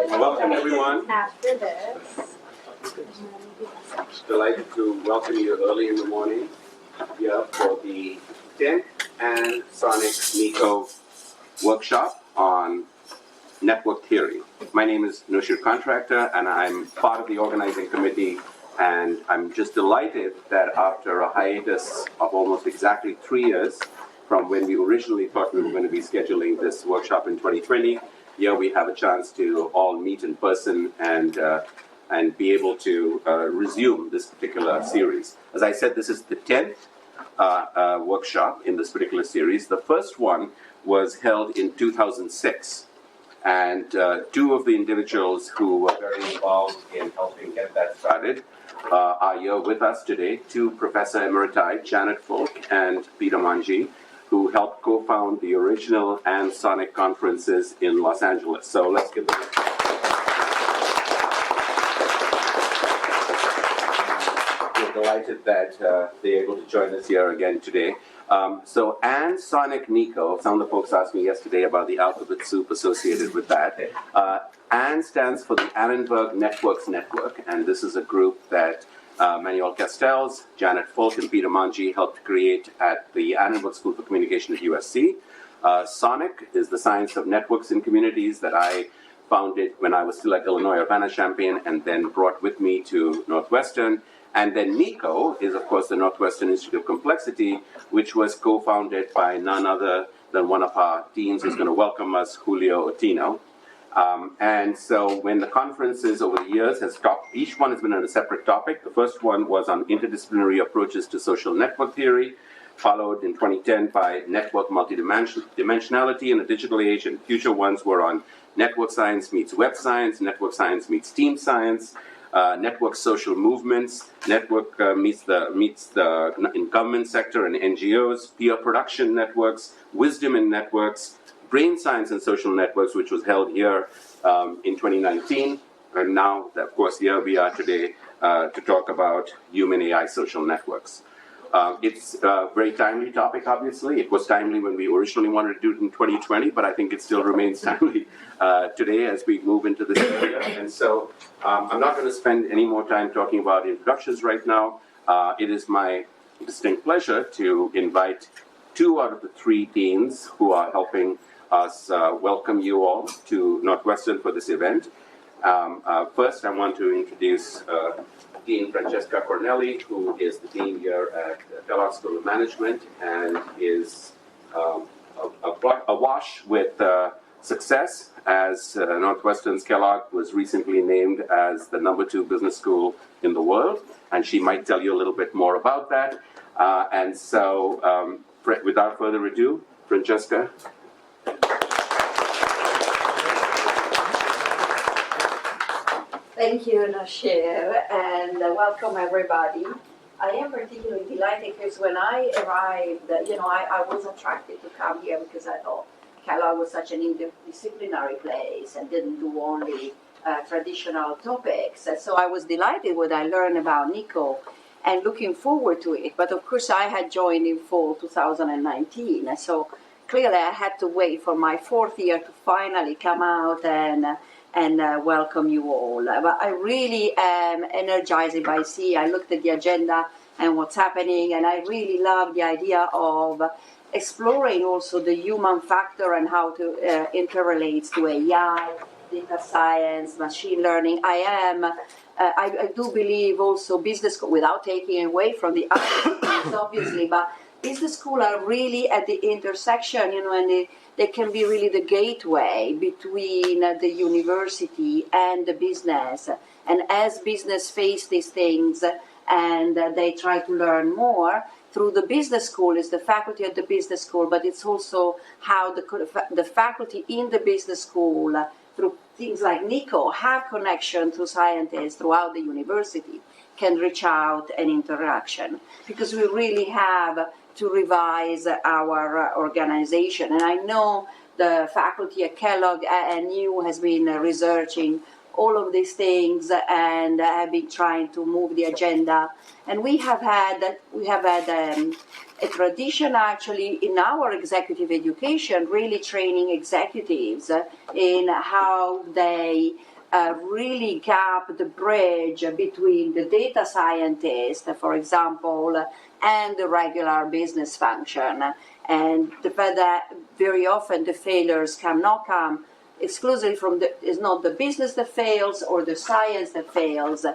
Welcome, everyone. After this. Delighted to welcome you early in the morning here for the 10th ANN-SONIC-NICO workshop on network theory. My name is Noshir Contractor, and I'm part of the organizing committee, and I'm just delighted that after a hiatus of almost exactly 3 years from when we originally thought we were going to be scheduling this workshop in 2020, here we have a chance to all meet in person and be able to resume this particular series. As I said, this is the 10th workshop in this particular series. The first one was held in 2006. And two of the individuals who were very involved in helping get that started are here with us today, two Professor Emeriti, Janet Folk and Peter Manji, who helped co-found the original ANN-SONIC conferences in Los Angeles. So let's give them a We're delighted that they're able to join us here again today. So ANN-SONIC-NICO, some of the folks asked me yesterday about the alphabet soup associated with that. ANN stands for the Annenberg Networks Network, and this is a group that Manuel Castells, Janet Folk, and Peter Manji helped create at the Annenberg School for Communication at USC. SONIC is the science of networks and communities that I founded when I was still at Illinois Urbana-Champaign and then brought with me to Northwestern. And then NICO is, of course, the Northwestern Institute of Complexity, which was co-founded by none other than one of our deans who's going to welcome us, Julio Ottino. And so when the conferences over the years has talked, each one has been on a separate topic. The first one was on interdisciplinary approaches to social network theory, followed in 2010 by network multidimensionality in a digital age, and future ones were on network science meets web science, network science meets team science, network social movements, network meets the government sector and NGOs, peer production networks, wisdom in networks, brain science and social networks, which was held here in 2019. And now, of course, here we are today to talk about human AI social networks. It's a very timely topic, obviously. It was timely when we originally wanted to do it in 2020, but I think it still remains timely today as we move into this area. And so I'm not going to spend any more time talking about introductions right now. It is my distinct pleasure to invite two out of the three deans who are helping us welcome you all to Northwestern for this event. First, I want to introduce Dean Francesca Cornelli, who is the dean here at Kellogg School of Management and is awash with success, as Northwestern's Kellogg was recently named as the #2 business school in the world, and she might tell you a little bit more about that. And so, without further ado, Francesca. Thank you, Noshir, and welcome everybody. I am particularly delighted because when I arrived, I was attracted to come here because I thought Kellogg was such an interdisciplinary place and didn't do only traditional topics. And so I was delighted when I learned about NICO and looking forward to it. But of course, I had joined in fall 2019, and so clearly I had to wait for my 4th year to finally come out and welcome you all. But I really am energized by I looked at the agenda and what's happening, and I really love the idea of exploring also the human factor and how to interrelates to AI, data science, machine learning. I do believe also business school, without taking away from the other schools, obviously, but business schools are really at the intersection, and they can be really the gateway between the university and the business. And as business face these things and they try to learn more, through the business school is the faculty at the business school, but it's also how the faculty in the business school, through things like NICO, have connection to scientists throughout the university, can reach out and interaction. Because we really have to revise our organization. And I know the faculty at Kellogg and you has been researching all of these things, and have been trying to move the agenda. And we have had a tradition actually in our executive education, really training executives in how they really gap the bridge between the data scientist, for example, and the regular business function. And the fact that very often the failures cannot come exclusively from it's not the business that fails or the science that fails,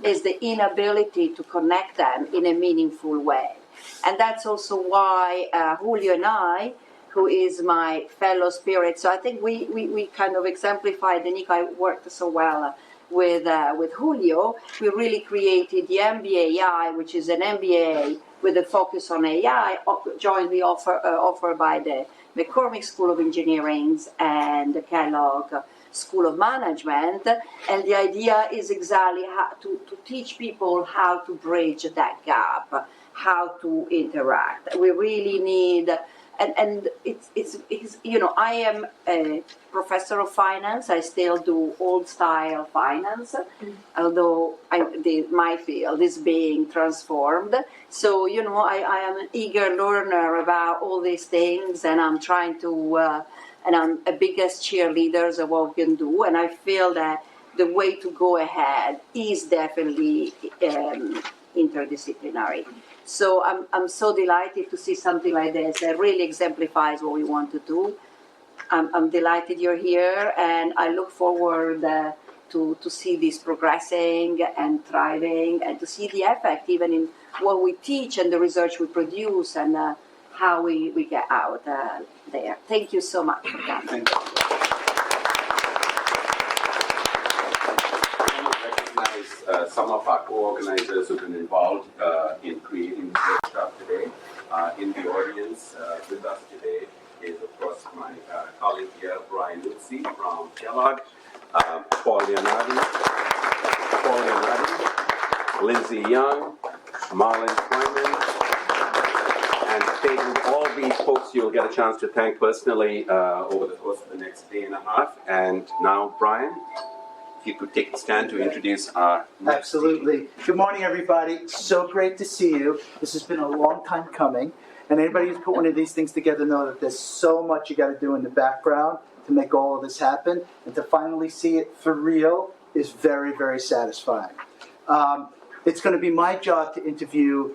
is the inability to connect them in a meaningful way. And that's also why Julio and I, who is my fellow spirit, so I think we kind of exemplified, and Nico, I worked so well with Julio. We really created the MBAI, which is an MBA with a focus on AI, jointly offered by the McCormick School of Engineering and the Kellogg School of Management. And the idea is exactly how to teach people how to bridge that gap, how to interact. We really need, and it's I am a professor of finance. I still do old style finance, although my field is being transformed. So I am an eager learner about all these things, and I'm trying to, and I'm a biggest cheerleader of what we can do. And I feel that the way to go ahead is definitely interdisciplinary. So I'm so delighted to see something like this that really exemplifies what we want to do. I'm delighted you're here, and I look forward to see this progressing and thriving, and to see the effect even in what we teach and the research we produce, and how we get out there. Thank you so much for coming. Some of our co-organizers who've been involved in creating this workshop today. In the audience with us today is, of course, my colleague here, Brian Lutzi from Kellogg, Paul Leonardi, Lindsay Young, Marlon Twyman, and Peyton. All these folks you'll get a chance to thank personally over the course of the next day and a half. And now, Brian, if you could take the stand to introduce our next Absolutely. speaker. Good morning, everybody. So great to see you. This has been a long time coming. And anybody who's put one of these things together know that there's so much you got to do in the background to make all of this happen. And to finally see it for real is very, very satisfying. It's going to be my job to interview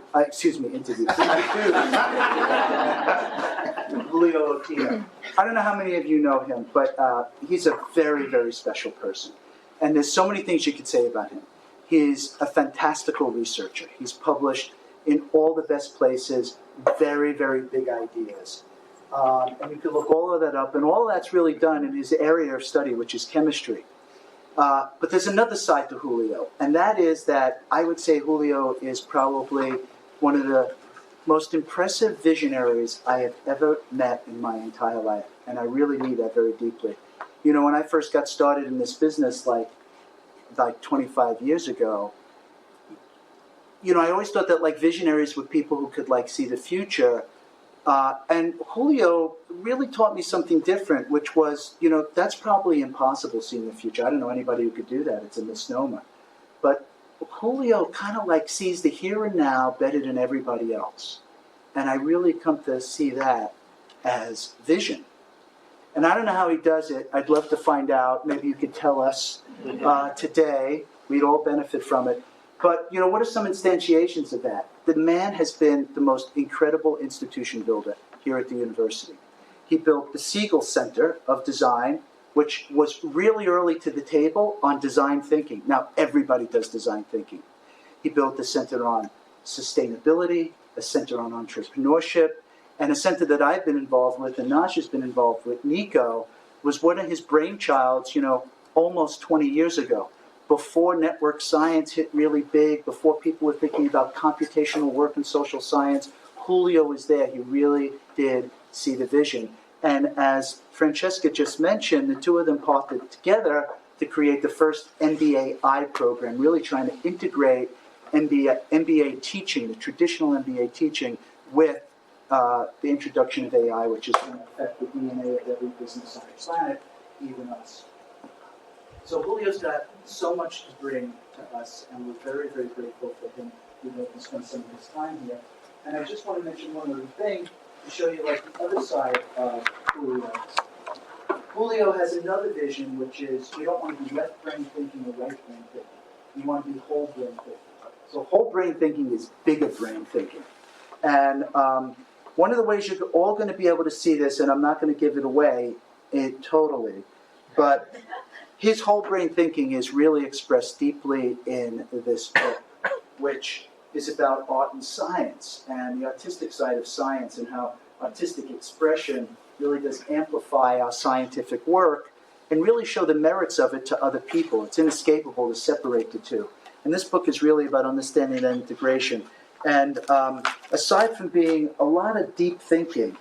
Julio Ottino. I don't know how many of you know him, but he's a very, very special person. And there's so many things you could say about him. He's a fantastical researcher. He's published in all the best places, very, very big ideas. And you can look all of that up, and all of that's really done in his area of study, which is chemistry. But there's another side to Julio, and that is that I would say Julio is probably one of the most impressive visionaries I have ever met in my entire life, and I really mean that very deeply. When I first got started in this business, like 25 years ago, I always thought that visionaries were people who could see the future. And Julio really taught me something different, which was, that's probably impossible, seeing the future. I don't know anybody who could do that. It's a misnomer. But Julio kind of sees the here and now better than everybody else. And I really come to see that as vision. And I don't know how he does it. I'd love to find out. Maybe you could tell us today. We'd all benefit from it. But, what are some instantiations of that? The man has been the most incredible institution builder here at the university. He built the Siegel Center of Design, which was really early to the table on design thinking. Now, everybody does design thinking. He built the Center on Sustainability, a Center on Entrepreneurship, and a center that I've been involved with, and Nasha's been involved with, NICO, was one of his brainchilds, almost 20 years ago. Before network science hit really big, before people were thinking about computational work in social science, Julio was there. He really did see the vision. And as Francesca just mentioned, the two of them partnered together to create the first MBAI program, really trying to integrate MBA teaching, the traditional MBA teaching, with the introduction of AI, which is going to affect the DNA of every business on the planet, even us. So Julio's got so much to bring to us, and we're very, very grateful for him being able to spend some of his time here. And I just want to mention one other thing to show you like the other side of Julio. Julio has another vision, which is you don't want to be left brain thinking or right brain thinking. You want to be whole brain thinking. So whole brain thinking is bigger brain thinking. And one of the ways you're all going to be able to see this, and I'm not going to give it away totally, but his whole brain thinking is really expressed deeply in this book, which is about art and science and the artistic side of science and how artistic expression really does amplify our scientific work and really show the merits of it to other people. It's inescapable to separate the two. And this book is really about understanding that integration. And aside from being a lot of deep thinking,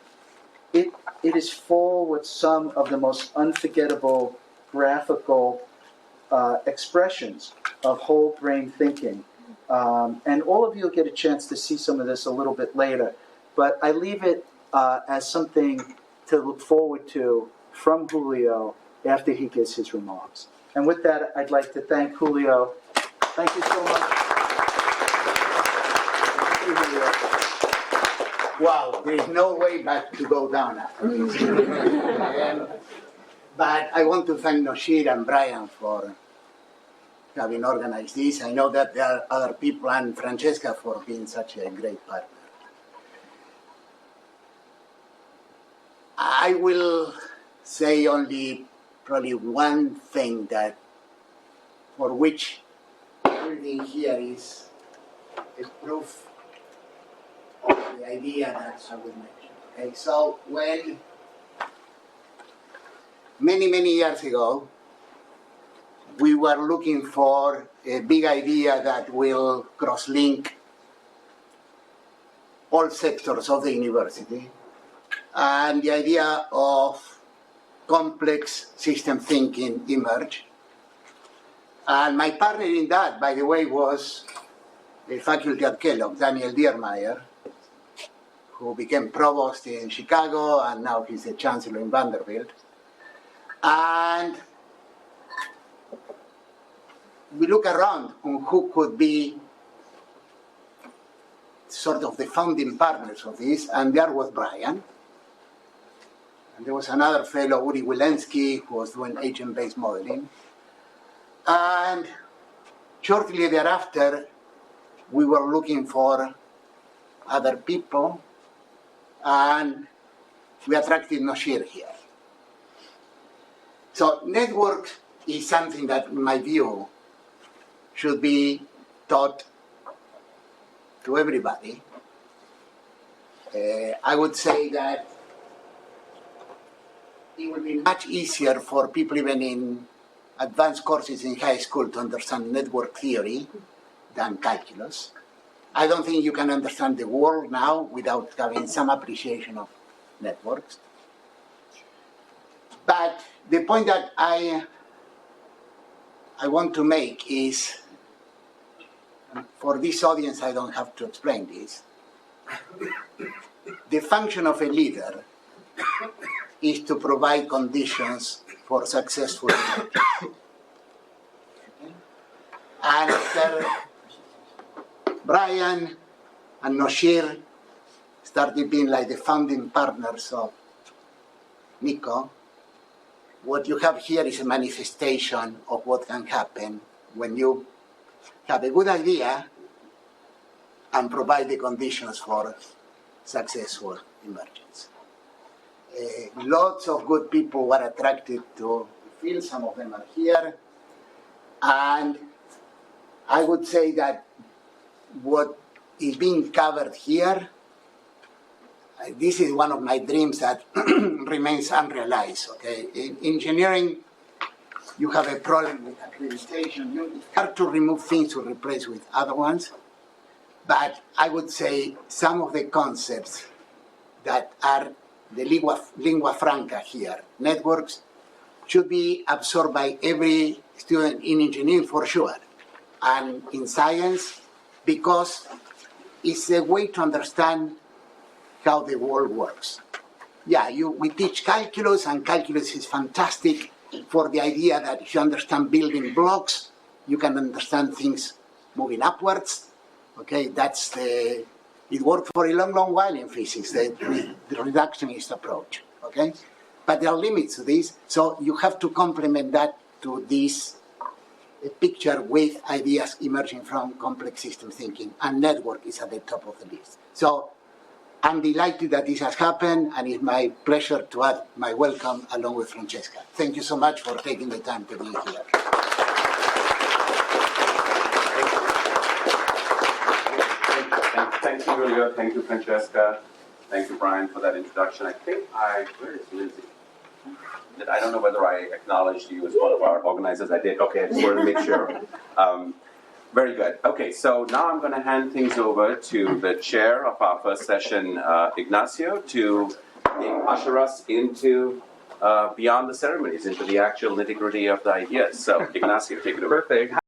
it is full with some of the most unforgettable graphical expressions of whole brain thinking. And all of you will get a chance to see some of this a little bit later. But I leave it as something to look forward to from Julio after he gives his remarks. And with that, I'd like to thank Julio. Thank you so much. Thank you, Julio. Wow, there is no way back to go down after this. But I want to thank Noshir and Brian for having organized this. I know that there are other people, and Francesca for being such a great partner. I will say only probably one thing that for which everything here is a proof of the idea that I will mention. Okay, so when many years ago, we were looking for a big idea that will cross-link all sectors of the university, and the idea of complex system thinking emerged. And my partner in that, by the way, was the faculty at Kellogg, Daniel Diermeyer, who became provost in Chicago, and now he's the chancellor in Vanderbilt. And we look around on who could be sort of the founding partners of this, and there was Brian. And there was another fellow, Uri Wilensky, who was doing agent-based modeling. And shortly thereafter, we were looking for other people, and we attracted Noshir here. So network is something that, in my view, should be taught to everybody. I would say that it would be much easier for people even in advanced courses in high school to understand network theory than calculus. I don't think you can understand the world now without having some appreciation of networks. But the point that I want to make is, for this audience I don't have to explain this, the function of a leader is to provide conditions for successful leadership. And after Brian and Noshir started being like the founding partners of NICO, what you have here is a manifestation of what can happen when you have a good idea and provide the conditions for successful emergence. Lots of good people were attracted to the field. Some of them are here. And I would say that what is being covered here, this is one of my dreams that remains unrealized. Okay, in engineering, you have a problem with accreditation. It's hard to remove things to replace with other ones. But I would say some of the concepts that are the lingua franca here, networks, should be absorbed by every student in engineering for sure, and in science, because it's a way to understand how the world works. Yeah, we teach calculus, and calculus is fantastic, for the idea that if you understand building blocks, you can understand things moving upwards. Okay, it worked for a long, long while in physics, the reductionist approach. Okay, but there are limits to this, so you have to complement that to this picture with ideas emerging from complex system thinking, and network is at the top of the list. So I'm delighted that this has happened, and it's my pleasure to add my welcome along with Francesca. Thank you so much for taking the time to be here. Thank you, Julio. Thank you, Francesca. Thank you, Brian, for that introduction. Where is Lindsay? I don't know whether I acknowledged you as one of our organizers. I did. Okay, I just wanted to make sure. Very good. Okay, so now I'm going to hand things over to the chair of our first session, Ignacio, to usher us into beyond the ceremonies, into the actual nitty-gritty of the ideas. So, Ignacio, take it over. Perfect.